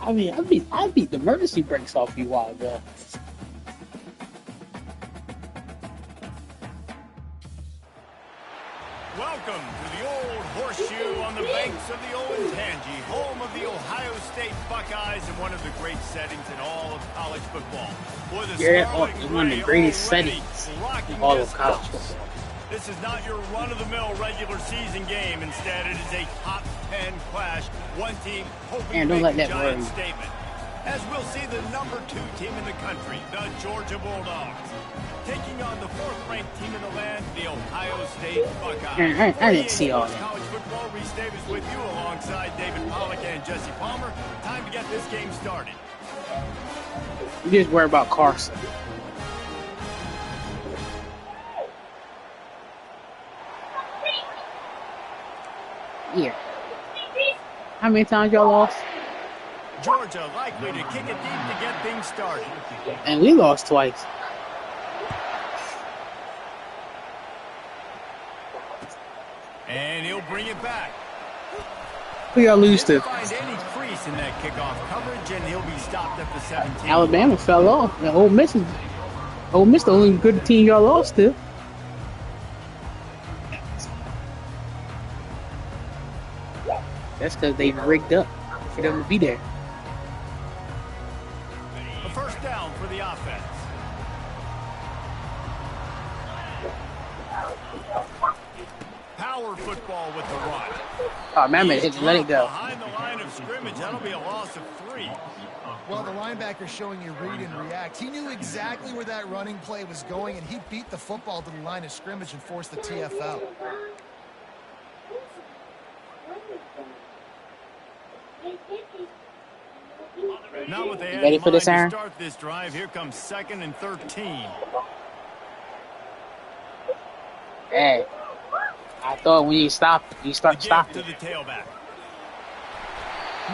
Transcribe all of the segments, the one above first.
I mean, I beat the emergency brakes off you a while ago. Welcome to the old horseshoe on the banks of the old Ncaa, home of the Ohio State Buckeyes and one of the great settings in all of college football. One of the greatest settings in all of college football. This is not your run-of-the-mill regular season game. Instead, it is a top 10 clash. One team hoping to make a giant statement. As we'll see the number 2 team in the country, the Georgia Bulldogs, taking on the 4th-ranked team in the land, the Ohio State Buckeyes. I didn't see all that. College football, Reese Davis with you alongside David Pollack and Jesse Palmer. Time to get this game started. You just worry about Carson. Yeah. How many times y'all lost? Georgia likely to kick it deep to get things started. And we lost twice. And he'll bring it back. Who y'all lose to? Find any crease in that kickoff coverage, and he'll be stopped at the 17. Alabama fell off. And Ole Miss the only good team y'all lost to. That's because they rigged up for them to be there. A first down for the offense. Power football with the run. Oh, man, let it go. Behind the line of scrimmage, that'll be a loss of 3. Well, the linebacker's showing you read and react. He knew exactly where that running play was going, and he beat the football to the line of scrimmage and forced the TFL. Now with the ready for this, Aaron? Start this drive. Here comes 2nd and 13. Hey, I thought when you start to the tailback.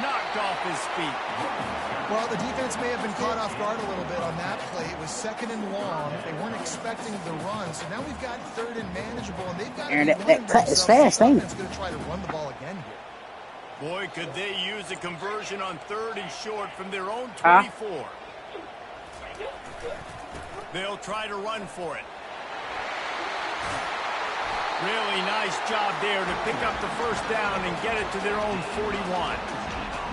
Knocked off his feet. Well, the defense may have been caught off guard a little bit on that play. It was 2nd and long. They weren't expecting the run, so now we've got 3rd and manageable, and they've got Aaron, that cut is fast, ain't it? Going to try to run the ball again here. Boy, could they use a conversion on 3rd and short from their own 24. They'll try to run for it. Really nice job there to pick up the first down and get it to their own 41.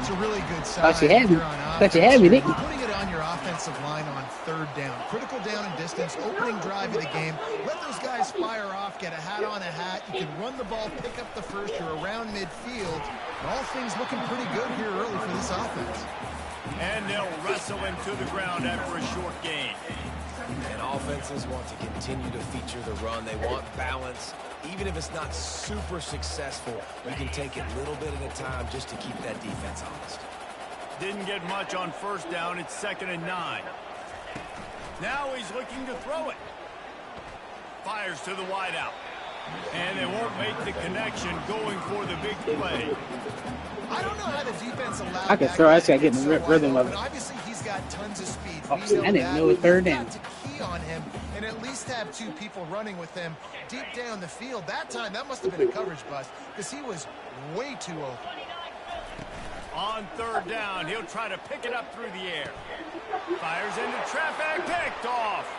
It's a really good sign. Thought you had me, didn't you? Putting it on your offensive line on 3rd down. Critical down and distance, opening drive of the game. Let those guys fire off, get a hat on a hat. You can run the ball, pick up the first. You're around midfield. And all things looking pretty good here early for this offense. And they'll wrestle him to the ground after a short gain. And offenses want to continue to feature the run. They want balance. Even if it's not super successful, you can take it little bit at a time just to keep that defense honest. Didn't get much on 1st down. It's 2nd and 9. Now he's looking to throw it. Fires to the wideout. And they won't make the connection going for the big play. I don't know how the defense allowed I can throw. I just got to get in the rhythm of it. Obviously, he's got tons of speed. Oh, I didn't know it 3rd down. To key on him and at least have 2 people running with him deep down the field. That time, that must have been a coverage bust because he was way too open. On 3rd down, he'll try to pick it up through the air. Fires into traffic, picked off.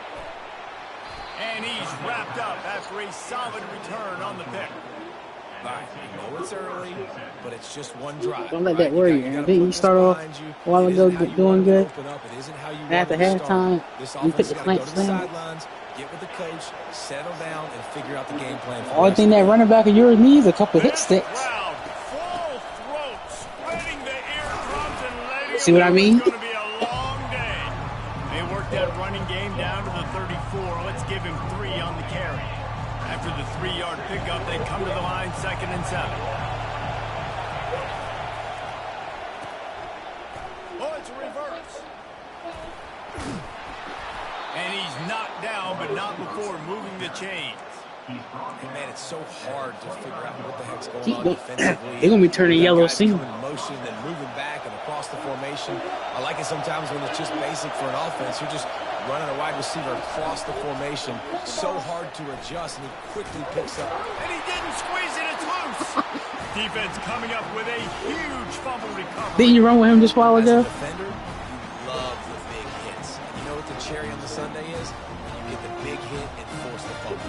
And he's wrapped up after a solid return on the pick. All right, I know it's early, but it's just one drive. Don't let that worry you. Didn't you start off a while ago doing good? And after halftime, you put the clamps down. Get with the coach, settle down, and figure out the game plan. The only thing that running back of yours needs is a couple hit sticks. Full throat, spreading the eardrums and letting See what I mean? It's going to be a long day. They worked that running game down to the 34. Let's give him 3 on the carry. After the 3-yard pickup, they come to the line 2nd and 7. Oh, it's a reverse. And he's knocked down, but not before moving the chains. And man, it's so hard to figure out what the heck's going on defensively. They're going to be turning yellow soon. Motion, then moving back and across the formation. I like it sometimes when it's just basic for an offense. You're just running a wide receiver across the formation. So hard to adjust, and he quickly picks up. And he didn't squeeze it. It's loose. Defense coming up with a huge fumble recovery. Didn't you run with him just a while ago? As a defender, you love the big hits. You know what the cherry on the sundae is? You get the big hit and force the fumble.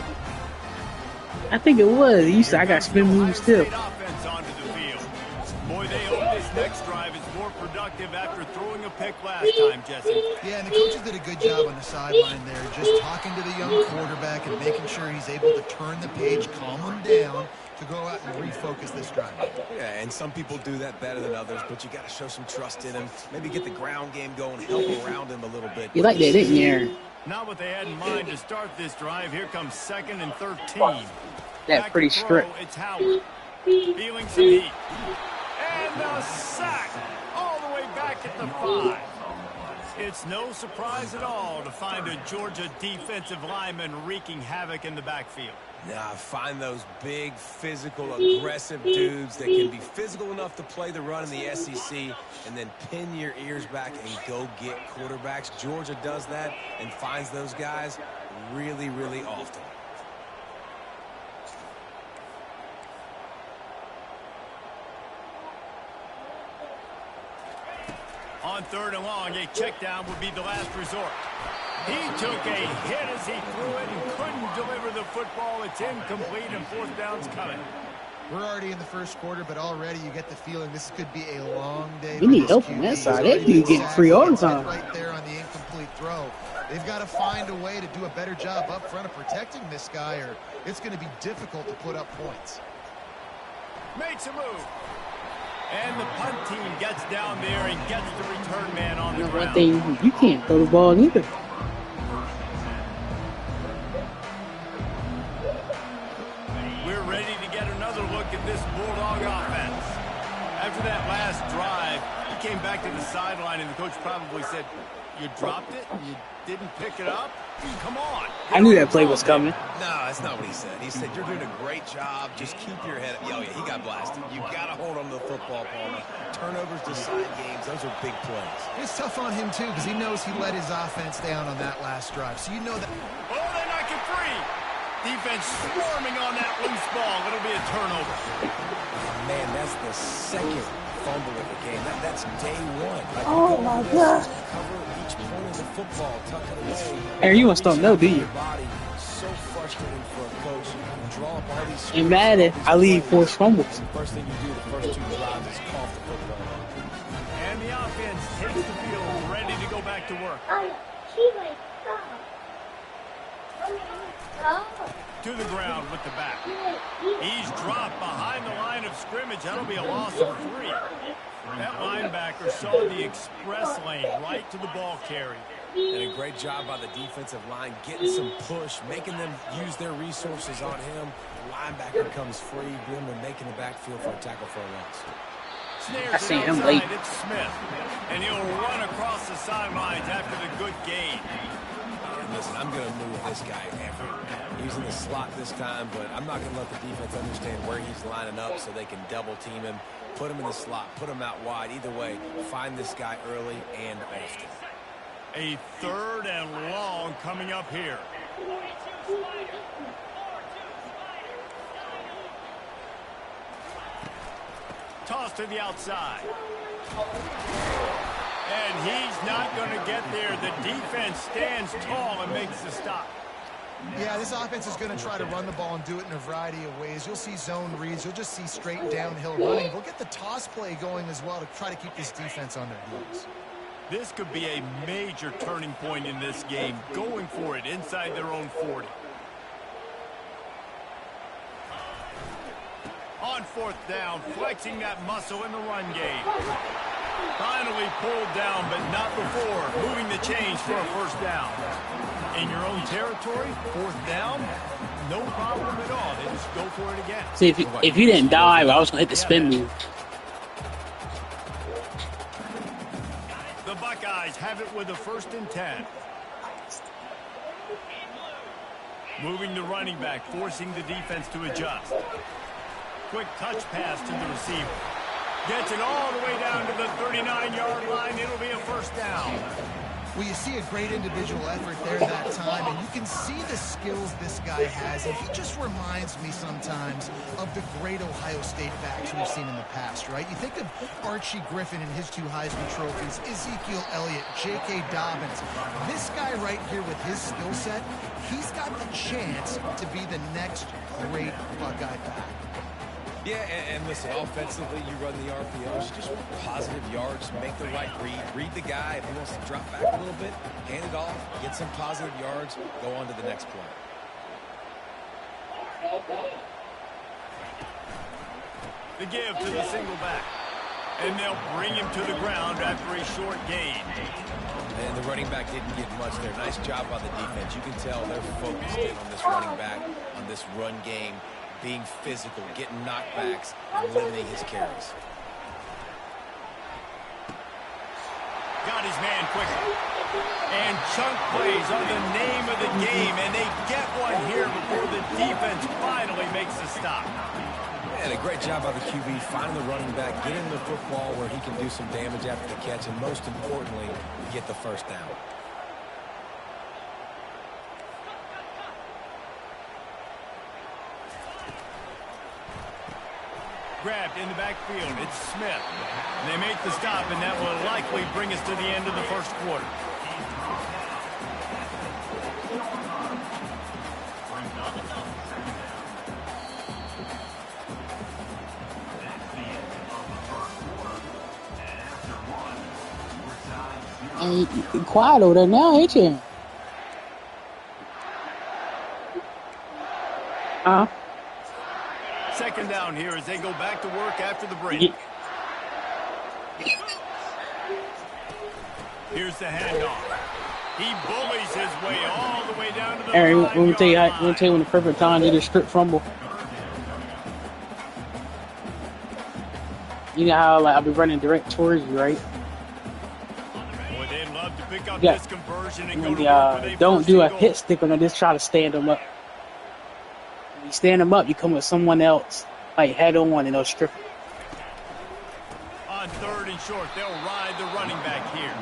I think it was. I got spin moves too. Boy, they hope this next drive is more productive after throwing a pick last time, Jesse. Yeah, and the coaches did a good job on the sideline there, just talking to the young quarterback and making sure he's able to turn the page, calm him down, to go out and refocus this drive. Yeah, and some people do that better than others, but you got to show some trust in him. Maybe get the ground game going, help around him a little bit. You like that, didn't you, Aaron? Not what they had in mind to start this drive. Here comes 2nd and 13. That's pretty strict. It's Howard. Feeling some heat. And the sack all the way back at the 5. It's no surprise at all to find a Georgia defensive lineman wreaking havoc in the backfield. Now, find those big, physical, aggressive dudes that can be physical enough to play the run in the SEC and then pin your ears back and go get quarterbacks. Georgia does that and finds those guys really, really often. On 3rd and long, a check down would be the last resort. He took a hit as he threw it and couldn't deliver the football. It's incomplete and 4th down's coming. We're already in the first quarter, but already you get the feeling this could be a long day. We need help on that side. That dude getting free all the time. Right there on the incomplete throw. They've got to find a way to do a better job up front of protecting this guy, or it's going to be difficult to put up points. Makes a move. And the punt team gets down there and gets the return man on the ground. One thing, you can't throw the ball either. We're ready to get another look at this Bulldog offense. After that last drive, he came back to the sideline, and the coach probably said, "You dropped it? You didn't pick it up? Come on." I knew that play was coming. No, that's not what he said. He said, "You're doing a great job. Just keep your head up." Oh, yeah, he got blasted. You got to hold on to the football, Palmer. Turnovers decide games. Those are big plays. It's tough on him, too, because he knows he let his offense down on that last drive. So you know that. Oh, they knock it free. Defense swarming on that loose ball. It'll be a turnover. Man, that's the 2nd fumble of the game. That's day 1. Like, Oh, my God. Cover each point of the football, tuck it away. Aaron, you must don't know, do you? So frustrating for a coach. Draw up all these. And mad if I leave forced fumbles. First thing you do the first 2 drives is cough the football. And the offense takes the field, ready to go back to work. To the ground with the back. He's dropped behind the line of scrimmage. That'll be a loss of 3. That linebacker saw the express lane right to the ball carrier. And a great job by the defensive line, getting some push, making them use their resources on him. The linebacker comes free, boom, and making the backfield for a tackle for a loss. Snares I seen him outside. late. It's Smith. And he'll run across the sidelines after the good gain. Listen, I'm going to move this guy everywhere. He's in the slot this time, but I'm not going to let the defense understand where he's lining up so they can double team him, put him in the slot, put him out wide. Either way, find this guy early and often. A 3rd and long coming up here. Toss to the outside. And he's not going to get there. The defense stands tall and makes the stop. Yeah, this offense is going to try to run the ball and do it in a variety of ways. You'll see zone reads. You'll just see straight downhill running. We'll get the toss play going as well to try to keep this defense on their heels. This could be a major turning point in this game, going for it inside their own 40. On 4th down, flexing that muscle in the run game. Finally pulled down, but not before moving the chains for a 1st down. In your own territory, 4th down, no problem at all. They just go for it again. See, if you didn't dive, I was going to hit the spin move. The Buckeyes have it with a 1st and 10. Moving the running back, forcing the defense to adjust. Quick touch pass to the receiver. Gets it all the way down to the 39-yard line. It'll be a 1st down. Well, you see a great individual effort there that time, and you can see the skills this guy has, and he just reminds me sometimes of the great Ohio State backs we've seen in the past, right? You think of Archie Griffin and his 2 Heisman trophies, Ezekiel Elliott, J.K. Dobbins. This guy right here with his skill set, he's got the chance to be the next great Buckeye back. Yeah, and listen, offensively, you run the RPOs, you just want positive yards, make the right read the guy. If he wants to drop back a little bit, hand it off, get some positive yards, go on to the next play. The give to the single back. And they'll bring him to the ground after a short gain. And the running back didn't get much there. Nice job by the defense. You can tell they're focused in on this running back, on this run game, being physical, getting knockbacks, and limiting his carries. Got his man quickly. And chunk plays are the name of the game, and they get one here before the defense finally makes the stop. And a great job by the QB, finding the running back, getting the football where he can do some damage after the catch, and most importantly, get the first down. Grabbed in the backfield. It's Smith. And they make the stop, and that will likely bring us to the end of the first quarter. And you quiet over there now, ain't you? Second down here as they go back to work after the break. Yeah. Here's the handoff. He bullies his way all the way down to the Aaron, let me tell you line. when the perfect time to do the strip fumble. You know how I'll be running direct towards you, right? Boy, they'd love to pick up Yeah. this conversion and go to work with a Don't first do a goal. hit stick on them. Just try to stand them up. When you stand them up, you come with someone else, like head on, and they'll strip it. On third and short, they'll ride the running back here.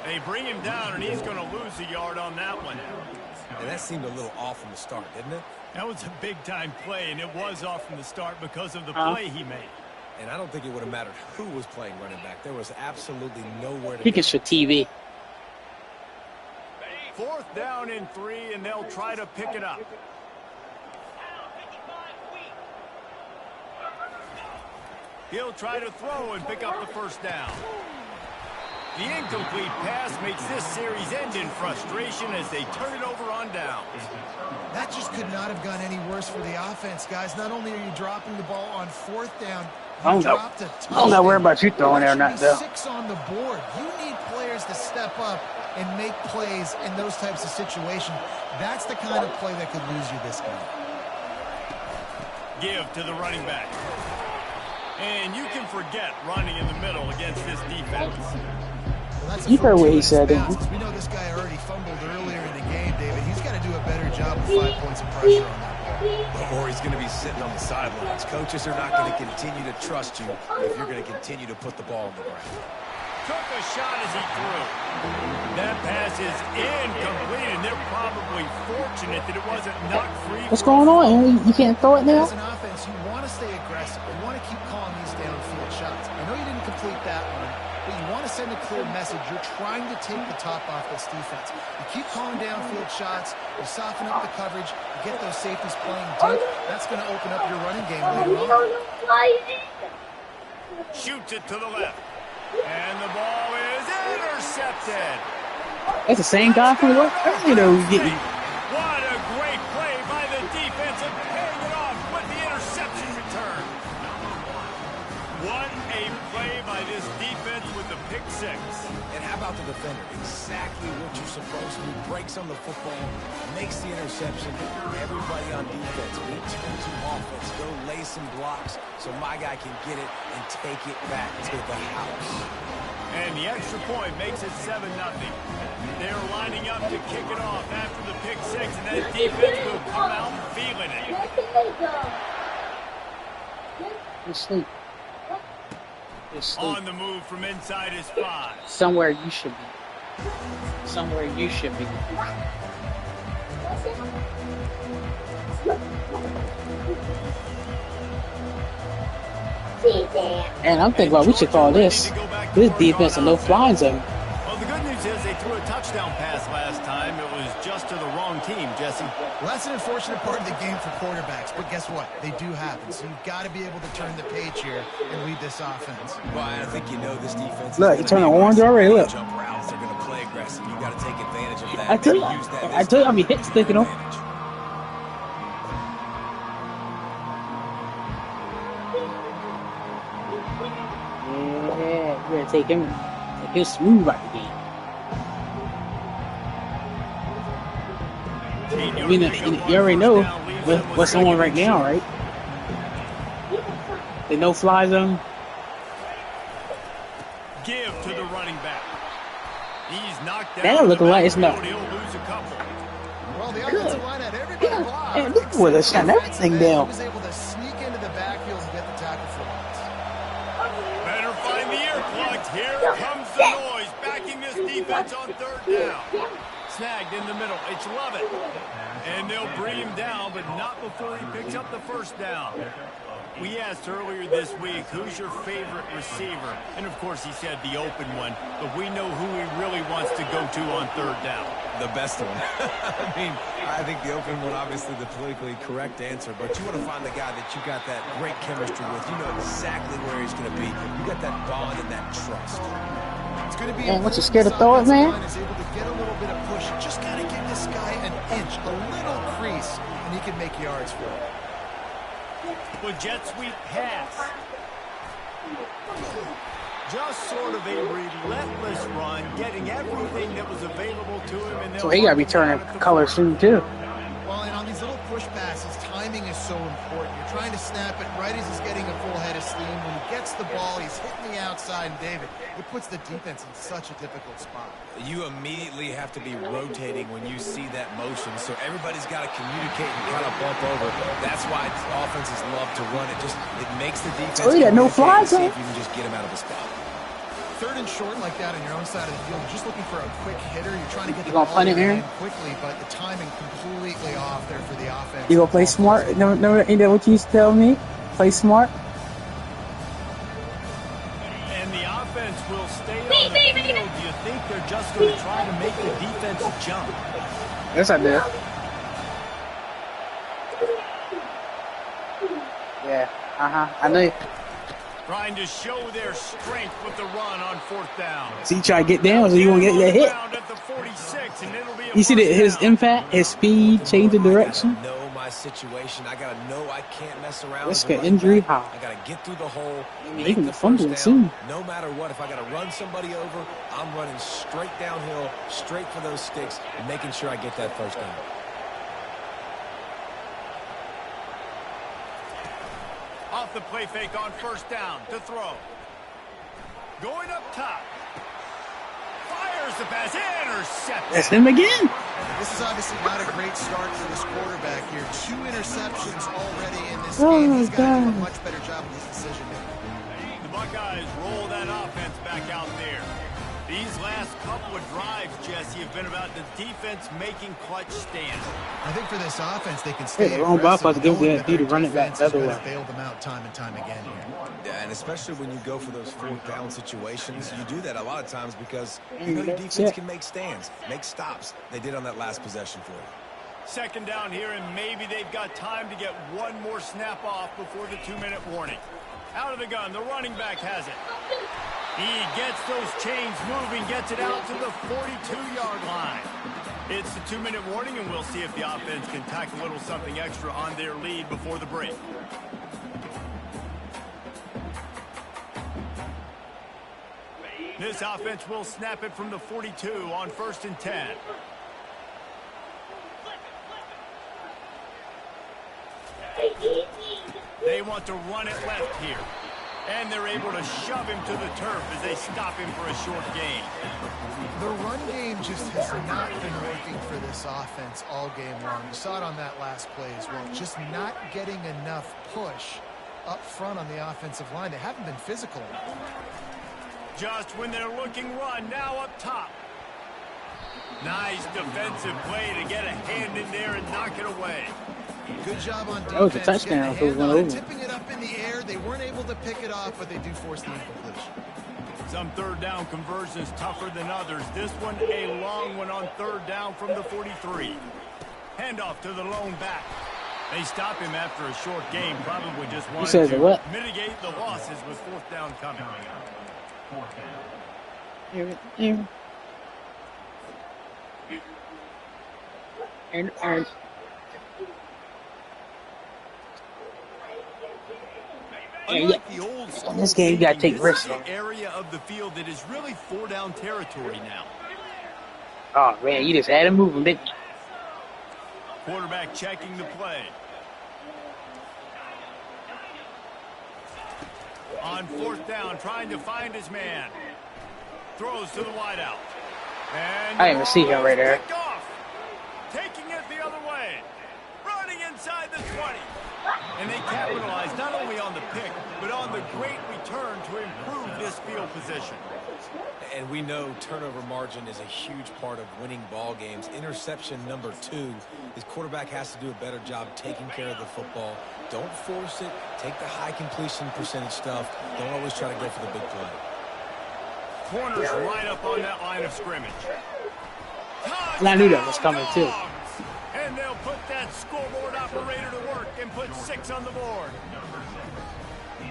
They bring him down, and he's going to lose a yard on that one. And that seemed a little off from the start, didn't it? That was a big-time play, and it was off from the start because of the play he made. And I don't think it would have mattered who was playing running back. There was absolutely nowhere to He can go. for TV. Fourth down and 3, and they'll try to pick it up. He'll try to throw and pick up the first down. The incomplete pass makes this series end in frustration as they turn it over on downs. That just could not have gone any worse for the offense, guys. Not only are you dropping the ball on fourth down, you dropped a touchdown. I'm not worried about you throwing there or not, though. 6 on the board. You need players to step up and make plays in those types of situations. That's the kind of play that could lose you this game. Give to the running back. And you can forget running in the middle against this defense. Well, that's You heard what he said, bounce. didn't you? We know this guy already fumbled earlier in the game, David. He's got to do a better job with 5 points of pressure on that ball. Or he's going to be sitting on the sidelines. Coaches are not going to continue to trust you if you're going to continue to put the ball on the ground. Took a shot as he threw. That pass is incomplete, and they're probably fortunate that it wasn't knocked free. What's going on, Aaron? You can't throw it now? As an offense, you want to stay aggressive. You want to keep calling these downfield shots. I know you didn't complete that one, but you want to send a clear message. You're trying to take the top off this defense. You keep calling downfield shots. You soften up the coverage. You get those safeties playing deep. That's going to open up your running game later on. Shoots it to the left. And the ball is intercepted. That's the same guy from what earlier though was getting. What a great play by the defense and paying it off with the interception return. What a play by this defense with the pick six. And how about the defender? Exactly what you're supposed to do. Breaks on the football, makes the interception. Everybody on defense, we turn to offense. Go lay some blocks so my guy can get it and take it back to the house. And the extra point makes it 7-0. They're lining up to kick it off after the pick six, and that defense will come out feeling it. Just sleep. Just sleep. On the move from inside his 5. Somewhere you should be. somewhere you should be. And I'm thinking about we should call this defense a no-fly zone. Well, the good news is they threw a touchdown pass last time. It was just to the wrong team, Jesse. Well, that's an unfortunate part of the game for quarterbacks, but guess what? They do happen. So you've got to be able to turn the page here and lead this offense. Well, I think you know this defense. Look, you turn orange already. Look. Jump routes. They're going to play aggressive. You got to take advantage of that. I tell you, I mean, hit sticking them. Yeah, we're gonna take him smooth out the game. I mean, you already know what's on right now, right? The no-fly zone. Give to the running back. He's knocked down. That looking like it's not. He'll lose a couple. Well, the offensive line had everybody blocked. And look where they shot everything down. He was able to sneak into the backfield and get the tackle for once. Better find the earplugs. Here comes the noise. Backing this defense on third down. Snagged in the middle. It's Lovett. And they'll bring him down, but not before he picks up the first down. We asked earlier this week, who's your favorite receiver? And, of course, he said the open one. But we know who he really wants to go to on third down. The best one. I mean, I think the open one, obviously the politically correct answer, but you want to find the guy that you got that great chemistry with. You know exactly where he's going to be. You got that bond and that trust. It's going to be. Man, what you scared to throw it, man? Is able to get a little bit of push. Just got to give this guy an inch, a little crease, and he can make yards for it. With jet sweep pass. Just sort of a relentless run, getting everything that was available to him. And So he got to be turning color soon, too. Well, and on these little push passes, timing is so important. You're trying to snap it right as he's getting a full head of steam. When he gets the ball, he's hitting the outside, and David, it puts the defense in such a difficult spot. You immediately have to be rotating when you see that motion, so everybody's got to communicate and kind of bump over. That's why offenses love to run it. It makes the defense. Oh, yeah, no fly zone. See if you can just get him out of the spot. Third and short like that on your own side of the field, you're just looking for a quick hitter. You're trying to get the gonna ball punt it, Aaron? quickly, but the timing completely off there for the offense. You gonna play smart? No, ain't that what you used to tell me? Play smart? And the offense will stay on the field. Do you think they're just going to try to make the defense jump? Yes, I did. Yeah, I know. Trying to show their strength with the run on fourth down. So you try to get down, so you won't get that hit. At the 46, and it'll be a You see his down. impact, his speed, change of direction. I know my situation. I gotta know I can't mess around. Risk as a of running injury back. high. I gotta get through the hole. They Make can the fumble first it down. soon. No matter what, if I gotta run somebody over, I'm running straight downhill, straight for those sticks, and making sure I get that first down. Off the play fake on first down to throw. Going up top. Fires the pass. Intercepted. That's him again. This is obviously not a great start for this quarterback here. 2 interceptions already in this Oh, game. He's got to do a God. much better job with his decision making. The Buckeyes roll that offense back out there. These last couple of drives, Jesse, have been about the defense making clutch stands. I think for this offense, they can stay Hey, the wrong aggressive, ball supposed to give knowing that that dude to their run it back defense the is other gonna way. bail them out time and time again here. Yeah, and especially when you go for those fourth down situations, you do that a lot of times because you know your That's defense it. can make stands, make stops. They did on that last possession for you. Second down here, and maybe they've got time to get one more snap off before the 2-minute warning. Out of the gun, the running back has it. He gets those chains moving, gets it out to the 42-yard line. It's the 2-minute warning, and we'll see if the offense can tack a little something extra on their lead before the break. This offense will snap it from the 42 on 1st and 10. They want to run it left here. And they're able to shove him to the turf as they stop him for a short gain. The run game just has not been working for this offense all game long. You saw it on that last play as well. Just not getting enough push up front on the offensive line. They haven't been physical enough. Just when they're looking run, now up top. Nice defensive play to get a hand in there and knock it away. Good job on defense. That was a touchdown. Getting a hand on it, tipping it up in the air. They weren't able to pick it off, but they do force the incompletion. Some third down conversions tougher than others. This one a long one on third down from the 43. Handoff to the lone back. They stop him after a short game. Probably just wanted to mitigate the losses with fourth down coming. And unlike the old school, this game, you gotta take risks. This is the area of the field that is really four-down territory now. Oh man, you just had to move him, didn't you? Quarterback checking the play. On fourth down, trying to find his man. Throws to the wideout. And I didn't even see him right there. off. Taking it the other way. Running inside the 20. And they capitalize not only on the pick, but on the great return to improve this field position. And we know turnover margin is a huge part of winning ball games. Interception number 2. His quarterback has to do a better job taking care of the football. Don't force it. Take the high completion percentage stuff. Don't always try to go for the big play. Corners right up on that line of scrimmage. And I knew that was coming too. And they'll put that scoreboard operator to work and put 6 on the board.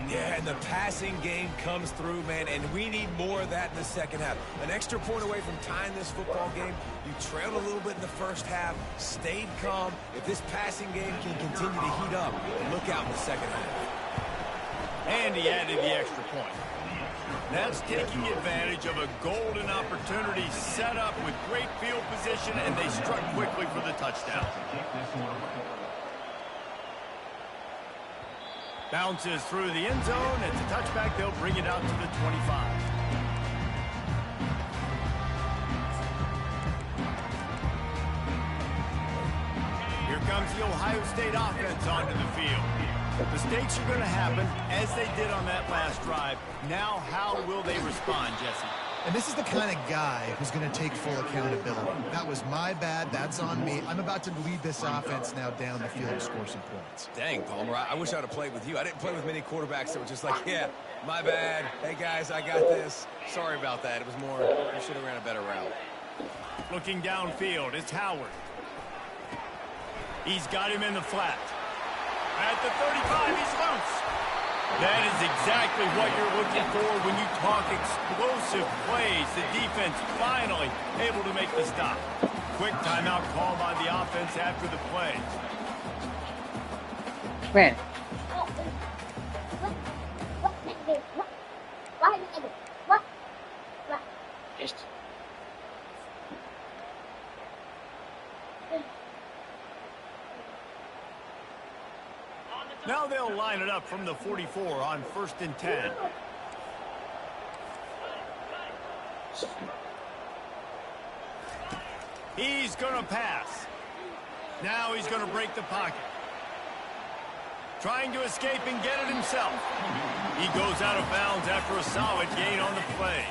Yeah, and the passing game comes through, man, and we need more of that in the second half. An extra point away from tying this football game. You trailed a little bit in the first half, stayed calm. If this passing game can continue to heat up, look out in the second half. And he added the extra point. That's taking advantage of a golden opportunity set up with great field position, and they struck quickly for the touchdown. Bounces through the end zone. It's a touchback. They'll bring it out to the 25. Here comes the Ohio State offense onto the field. Mistakes are going to happen, as they did on that last drive. Now, how will they respond, Jesse? And this is the kind of guy who's going to take full accountability. That was my bad. That's on me. I'm about to lead this offense now down the field to score some points. Dang, Palmer, I wish I'd have played with you. I didn't play with many quarterbacks that were just like, yeah, my bad. Hey, guys, I got this. Sorry about that. It was more, you should have ran a better route. Looking downfield, it's Howard. He's got him in the flat. At the 35, he's loose. That is exactly what you're looking for when you talk explosive plays. The defense finally able to make the stop. Quick timeout call by the offense after the play. Man. Now they'll line it up from the 44 on 1st and 10. He's going to pass. Now he's going to break the pocket. Trying to escape and get it himself. He goes out of bounds after a solid gain on the play.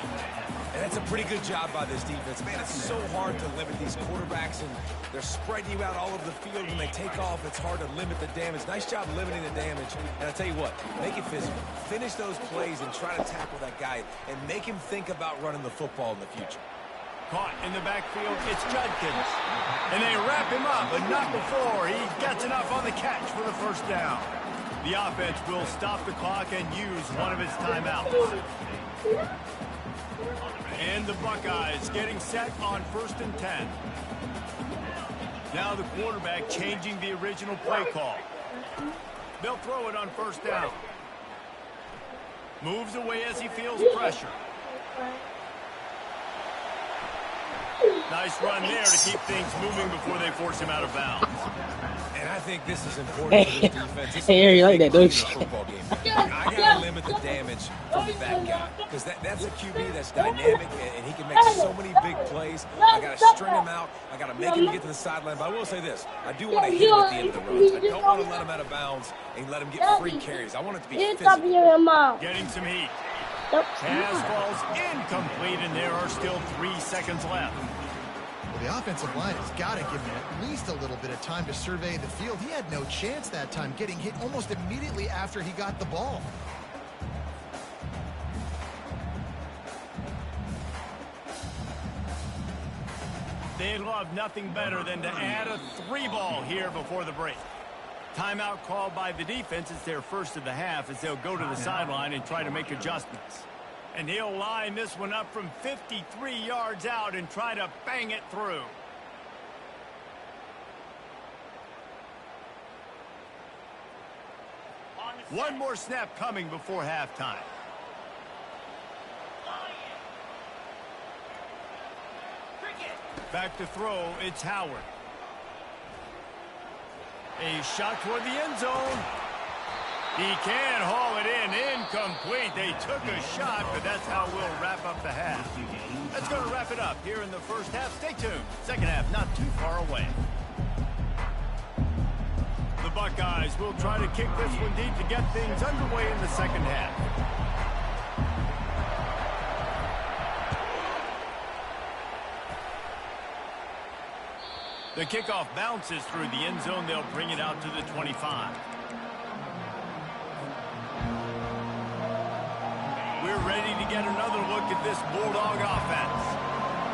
And that's a pretty good job by this defense. Man, it's so hard to limit these quarterbacks, and they're spreading you out all over the field. When they take off, it's hard to limit the damage. Nice job limiting the damage. And I'll tell you what, make it physical. Finish those plays and try to tackle that guy and make him think about running the football in the future. Caught in the backfield, it's Judkins. And they wrap him up, but not before he gets enough on the catch for the first down. The offense will stop the clock and use one of its timeouts. And the Buckeyes getting set on 1st and 10. Now the quarterback changing the original play call. They'll throw it on 1st down. Moves away as he feels pressure. Nice run there to keep things moving before they force him out of bounds. And I think this is important for this defense. This Hey, you like that, don't you? Football game. I got to limit the damage from that guy. Because that's a QB that's dynamic, and he can make so many big plays. I got to string him out. I got to make him get to the sideline. But I will say this. I do want to hit him at the end of the runs. I don't want to let him out of bounds and let him get free carries. I want it to be physical. Getting some heat. Pass falls incomplete, and there are still 3 seconds left. Well, the offensive line has got to give him at least a little bit of time to survey the field. He had no chance that time, getting hit almost immediately after he got the ball. They'd love nothing better than to add a 3-ball here before the break. Timeout called by the defense. It's their first of the half as they'll go to the sideline and try to make adjustments. And he'll line this one up from 53 yards out and try to bang it through. One more snap coming before halftime. Back to throw, it's Howard. A shot toward the end zone. He can haul it in. Incomplete. They took a shot, but that's how we'll wrap up the half. That's going to wrap it up here in the first half. Stay tuned. Second half not too far away. The Buckeyes will try to kick this one deep to get things underway in the second half. The kickoff bounces through the end zone. They'll bring it out to the 25. We're ready to get another look at this Bulldog offense.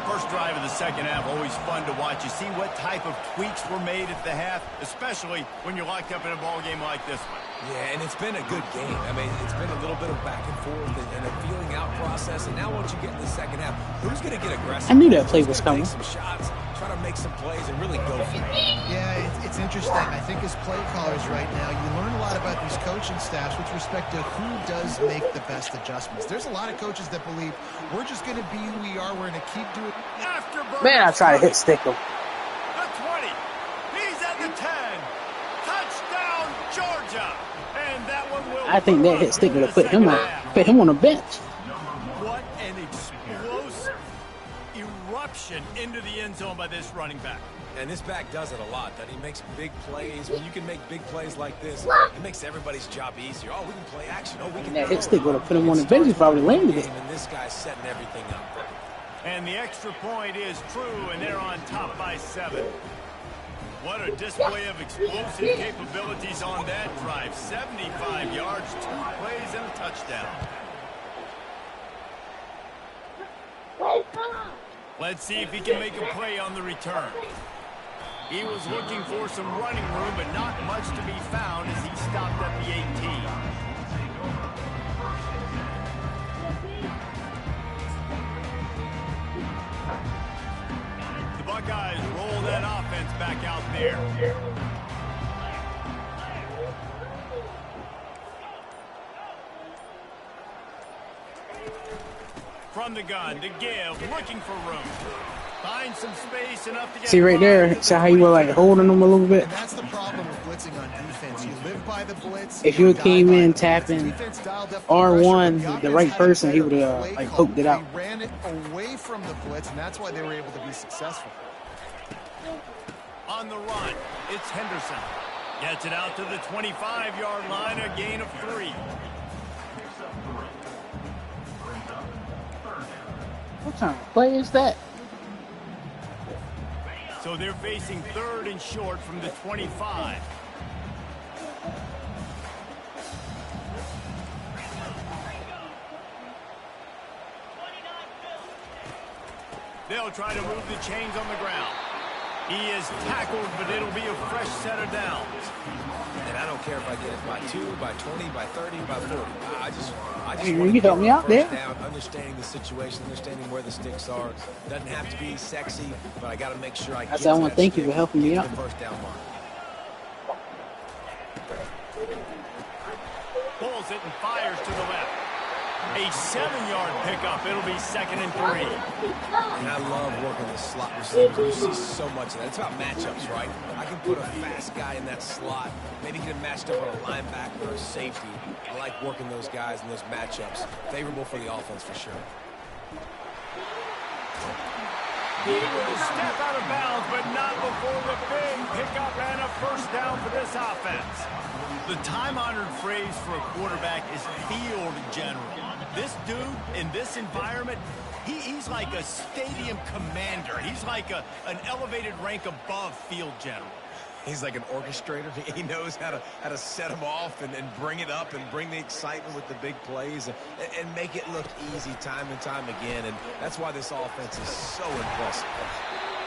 First drive of the second half, always fun to watch. You see what type of tweaks were made at the half, especially when you're locked up in a ball game like this one. Yeah, and it's been a good game. I mean, it's been a little bit of back and forth and a feeling out process. And now once you get in the second half, who's going to get aggressive? I knew that play was coming. Take some shots, try to make some plays, and really go for it. Yeah, it's interesting. I think as play callers right now, you learn a lot about these coaching staffs with respect to who does make the best adjustments. There's a lot of coaches that believe we're just going to be who we are. We're going to keep doing. Man, I try to hit stick him. The 20. He's at the 10. Touchdown, Georgia. And that one will. I think that hit stick would have put him on the bench. What an explosive eruption into the end zone by this running back. And this back does it a lot. That he makes big plays. When you can make big plays like this, it makes everybody's job easier. Oh, we can play action. Oh, we can. That hit stick would have put him on the bench. He probably landed it. And this guy's setting everything up. And the extra point is true, and they're on top by 7. What a display of explosive capabilities on that drive. 75 yards, 2 plays, and a touchdown. Let's see if he can make a play on the return. He was looking for some running room, but not much to be found as he stopped at the 18. Buckeyes roll that offense back out there. From the gun to give, looking for room. Find some space enough to get. See right there, see how you were like holding them a little bit? And that's the problem with blitzing on defense. You live by the blitz. If you came in tapping R1, the right person, he would have like poked it out. They ran it away from the blitz, and that's why they were able to be successful. On the run, it's Henderson. Gets it out to the 25-yard line, a gain of 3. What kind of play is that? So they're facing 3rd and short from the 25. They'll try to move the chains on the ground. He is tackled, but it'll be a fresh set of downs. And I don't care if I get it by 2, by 20, by 30, by 40. I just Hey, want you to help me out there. down, understanding the situation, understanding where the sticks are. Doesn't have to be sexy, but I got to make sure I get said I to want that to thank you stick, for helping me get out. to the first down mark. Pulls it and fires to the left. A 7-yard pickup. It'll be 2nd and 3. And I love working the slot receivers. You see so much of that. It's about matchups, right? I can put a fast guy in that slot, maybe get him matched up with a linebacker or a safety. I like working those guys in those matchups. Favorable for the offense for sure. He will step out of bounds, but not before the big pickup and a first down for this offense. The time-honored phrase for a quarterback is field general. This dude in this environment, he's like a stadium commander. He's like an elevated rank above field general. He's like an orchestrator. He knows how to set them off and bring it up and bring the excitement with the big plays and make it look easy time and time again. And that's why this offense is so impressive.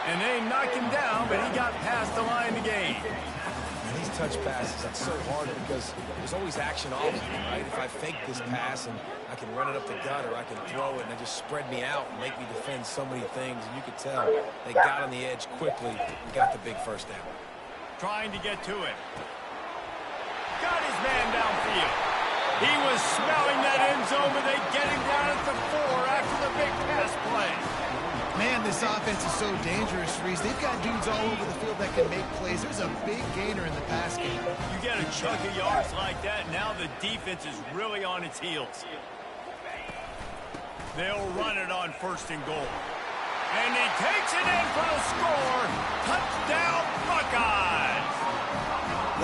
And they knocked him down, but he got past the line to gain. And these touch passes, it's so hard because there's always action off of it, right? If I fake this pass and I can run it up the gut or I can throw it and it just spread me out and make me defend so many things. And you could tell they got on the edge quickly and got the big first down. Trying to get to it. Got his man downfield. He was smelling that end zone, but they get him down at the 4 after the big pass play. Man, this offense is so dangerous, Reese. They've got dudes all over the field that can make plays. There's a big gainer in the pass game. You get a chunk of yards like that, now the defense is really on its heels. They'll run it on 1st and goal. And he takes it in for the score. Touchdown, Buckeyes.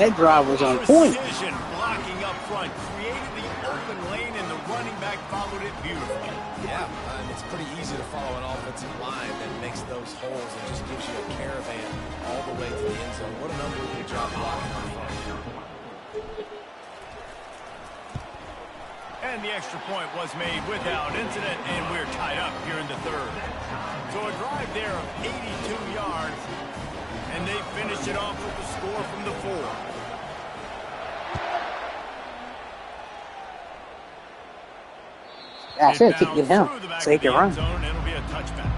That drive was on point. Precision blocking up front created the open lane, and the running back followed it beautifully. Yeah, and it's pretty easy to follow an offensive line that makes those holes and just gives you a caravan all the way to the end zone. What an unbelievable job blocking up front. And the extra point was made without incident, and we're tied up here in the 3rd. So a drive there of 82 yards, and they finished it off with the score from the 4. I should have kicked it him so he can run. Zone, it'll be a touchback.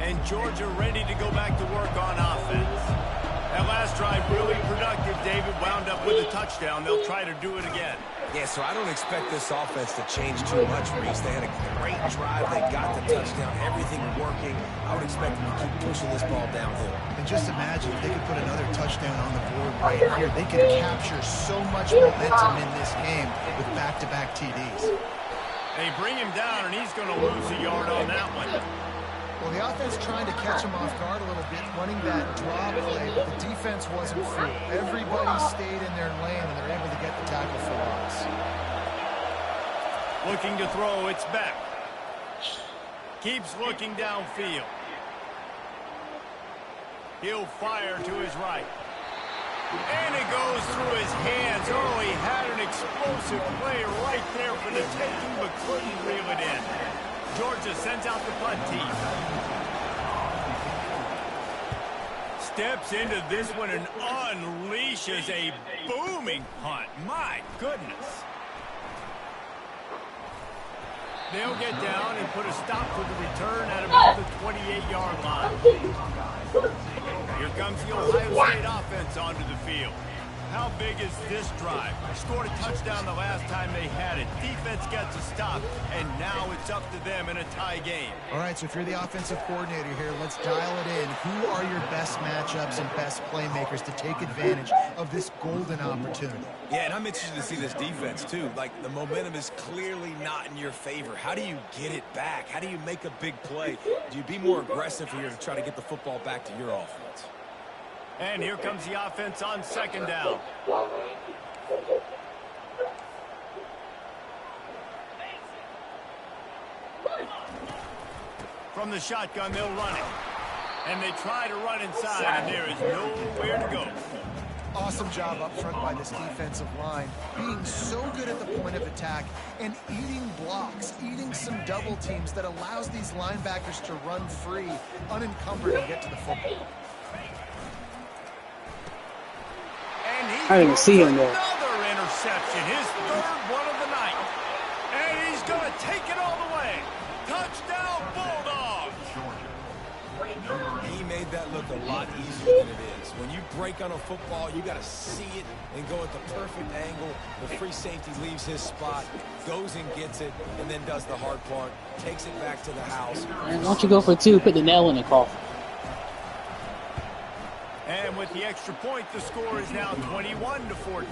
And Georgia ready to go back to work on offense. That last drive really productive. David wound up with a touchdown. They'll try to do it again. Yeah, so I don't expect this offense to change too much, Reese. They had a great drive. They got the touchdown. Everything working. I would expect them to keep pushing this ball downhill. And just imagine if they could put another touchdown on the board right here. They could capture so much momentum in this game with back-to-back TDs. They bring him down, and he's going to lose a yard on that one. Well, the offense trying to catch him off guard a little bit, running that draw play, but the defense wasn't fooled. Everybody stayed in their lane, and they're able to get the tackle for loss. Looking to throw, it's Beck. Keeps looking downfield. He'll fire to his right. And it goes through his hands. Oh, he had an explosive play right there for the taking, but couldn't reel it in. Georgia sends out the punt team. Steps into this one and unleashes a booming punt. My goodness. They'll get down and put a stop to the return at about the 28-yard line. Here comes the Ohio State offense onto the field. How big is this drive? Scored a touchdown the last time they had it. Defense gets a stop, and now it's up to them in a tie game. All right, so if you're the offensive coordinator here, let's dial it in. Who are your best matchups and best playmakers to take advantage of this golden opportunity? Yeah, and I'm interested to see this defense, too. Like, the momentum is clearly not in your favor. How do you get it back? How do you make a big play? Do you be more aggressive here to try to get the football back to your offense? And here comes the offense on 2nd down. From the shotgun, they'll run it. And they try to run inside, and there is nowhere to go. Awesome job up front by this defensive line, being so good at the point of attack and eating blocks, eating some double teams that allows these linebackers to run free, unencumbered, and get to the football. I didn't see him there. Another interception, his 3rd one of the night. And he's going to take it all the way. Touchdown, Bulldogs. He made that look a lot easier than it is. When you break on a football, you got to see it and go at the perfect angle. The free safety leaves his spot, goes and gets it, and then does the hard part, takes it back to the house. Man, why don't you go for 2, put the nail in the coffin. And with the extra point, the score is now 21-14.